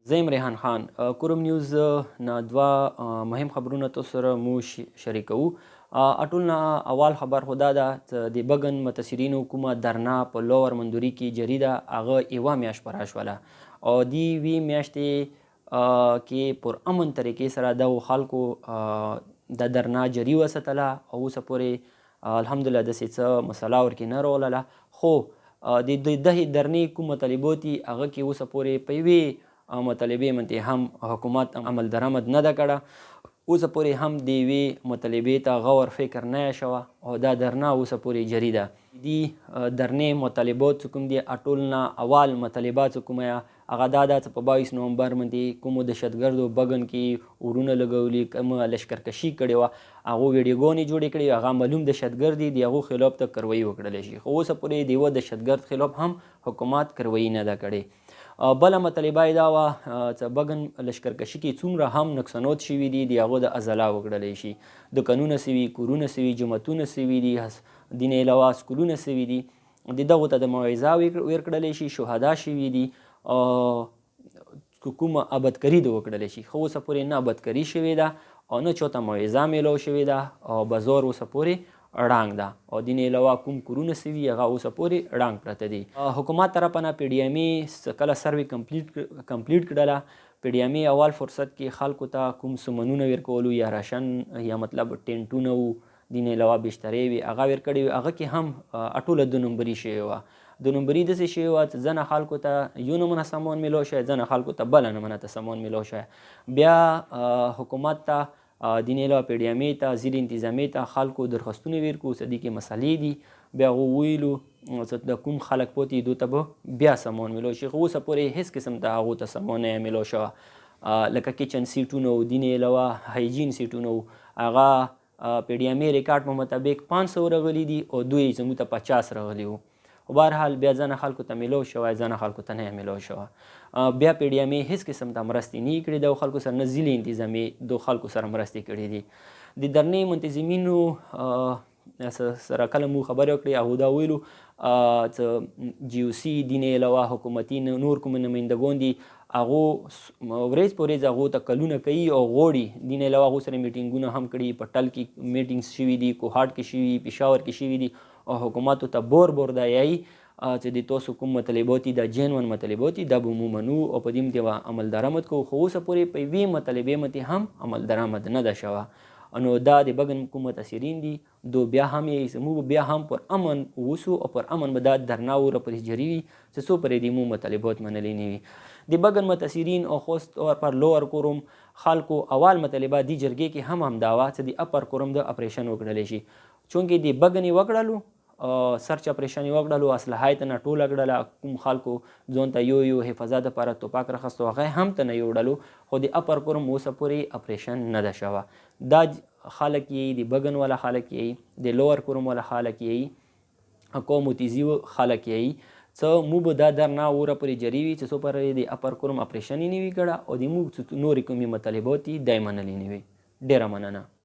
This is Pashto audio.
زه یم ریحان خان. کوروم نیوز نه دوه مهم خبرونه تاسو سره مو شریکوو. اټول نه اول خبر خو دا ده چې د بګن متاثرینو کومه درنا په لوور مندوري کې جری ده هغه یوه میاشت پوره شوله او دې یوې میاشتې کې پر امن طریقې سره دغو خلکو د درنا جری وساتله او اوسه پورې الحمدلله داسې څه مسله ورکې نه راولله، خو د دغې درنې کوم مطالبات دي هغه کې اوسه پورې په یوې مطالبې منتې هم حکومت عمل درآمد نه ده کړه. اوسه پورې هم د یوې مطالبې ته غور فکر نه شوه او دا درنه اوسه پورې جری ده. دې درنې مطالبات چې کوم دي اټول نه اول مطالبه چې کومه هغه دا ده چې په 22 نومبر باندې کومو دهشتګردو بګن کې اورونه لګولي، کومه لشکرکشي کړې وه، هغو ویډیوګانې جوړې کړې، هغه معلوم دهشتګرد دي، د هغو خلاف ته کاروایي وکړلی شي. خو اوسه پورې د یوه دهشتګرد خلاف هم حکومت کاروایي نه ده کړې. بله مطالبه یې دا وه چې بګن لشکرکشي کې څومره هم نقصانات شوي دي د هغو د ازاله وکړلی شي. دوکانونه سوي، کورونه سوي، جوماتونه سوي دي، دین علاوه سکولونه سوي دي، د دغو ته د موعظه ورکړلی شي، شهدا شوي دي، کومه ابدکري ده وکړلی شي. خو اوسه پورې نه ابدکري شوې ده او نه چاته موعظه میلاو شوې ده او بازار اوسه پورې ړنګ ده او دین علاوه کوم کورونه سوي هغه اوسه پورې ړنګ پرته دي. حکومت طرفه نه پی ډي ایم ای کله سروې کمپلیټ کړله، پی ډي ایم ای اول فرصت کې خلکو ته کوم سمنونه ورکولو یا راشن یا مطلب ټینټونه وو، دین علاوه بشترې وي، هغه ورکړې وي. هغه کې هم اټوله 2 نمبري شوې وه. 2 نمبري داسې شوې وه چې ځنه خلکو ته یو نمونه سامان میلاو شوی، ځنه خلکو ته بله نمونه ته سامان میلاو شوی. بیا حکومت ته دین علاوه پی ډي ایم ای ته زیر انتظامیې ته خلکو درخواستونه ورکړو چې دې کې مسلې دي. بیا هغو ویلو چې د کوم خلک پاتې دي دوی ته به بیا سامان میلاو شي. خو اوسه پورې هېڅ قسم ته هغو ته سامان نه میلاو شوه. لکه کچن سیټونه و، دین علاوه هایجین سیټونه و، هغه پی ډي ایم ای ریکارډ په مطابق 500 راغلي دي او دوی زموږ ته 50 راغلي وو. خو بهرحال بیا ځنه خلکو ته میلاو شوی، ځنه خلکو ته نه میلاو شوه. بیا پی ډي ایم ای هېڅ قسم ته مرستې نه کړي دغو خلکو سره، نه ضلع انتظامیې دغو خلکو سره مرستې کړي دي. د درنې منتظمینو سره کله مو خبرې وکړې، هغو دا ویلو چې جی او سی دین علاوه حکومتي نور کوم نمایندګان دي هغو ورځ په ورځ هغو ته کلونه کوي او غواړي. دین علاوه هغو سره میټینګونه هم کړي، په ټل کې میټینګ شوي دي، کوهاټ کې شوي، پېښور کې شوي دي او حکومتو ته بور دا یایي چې د تاسو کوم مطالبات دي دا جینون مطالبات دي دا به مو منو او په دې باندې عمل درآمد کوو. خو اوسه پورې په یوې مطالبې باندې هم عمل درآمد نه ده شوه. نو دا د بګن کوم متاثرین دي دو بیا هم موږ بیا هم پر امن اوسو او پر امن به دا درنا وره پرې جري وي چې څو پرې د مو مطالبات منلي نه وي. د بګن متاثرین او خاص طور پر لوور کوروم خلکو اول مطالبه دی جرګې کې هم دا وه چې د اپر کوروم د اپریشن وکړلی شي. چونکې د بګن یې وکړلو، سرچ اپریشن یې وکړلو، اسلحه یې ته نه ټوله کړله، کوم خلکو ځان ته یو حفاظت دپاره توپک راخیستو هغه هم ته نه یوړلو. خو د اپر کوروم اوسه پورې اپریشن نه ده شوه. دا خلک یې د بګن والا خلک یې، د لوور کوروم والا خلک یې، قوم تیزي خلک یې، څه مو به دا درنه وره پورې جري وي چې څو پورې د اپر کوروم اپریشن یې نه وي کړی او د موږ نورې کومې مطالبات دي دا یې منلي نه وي. ډېره مننه.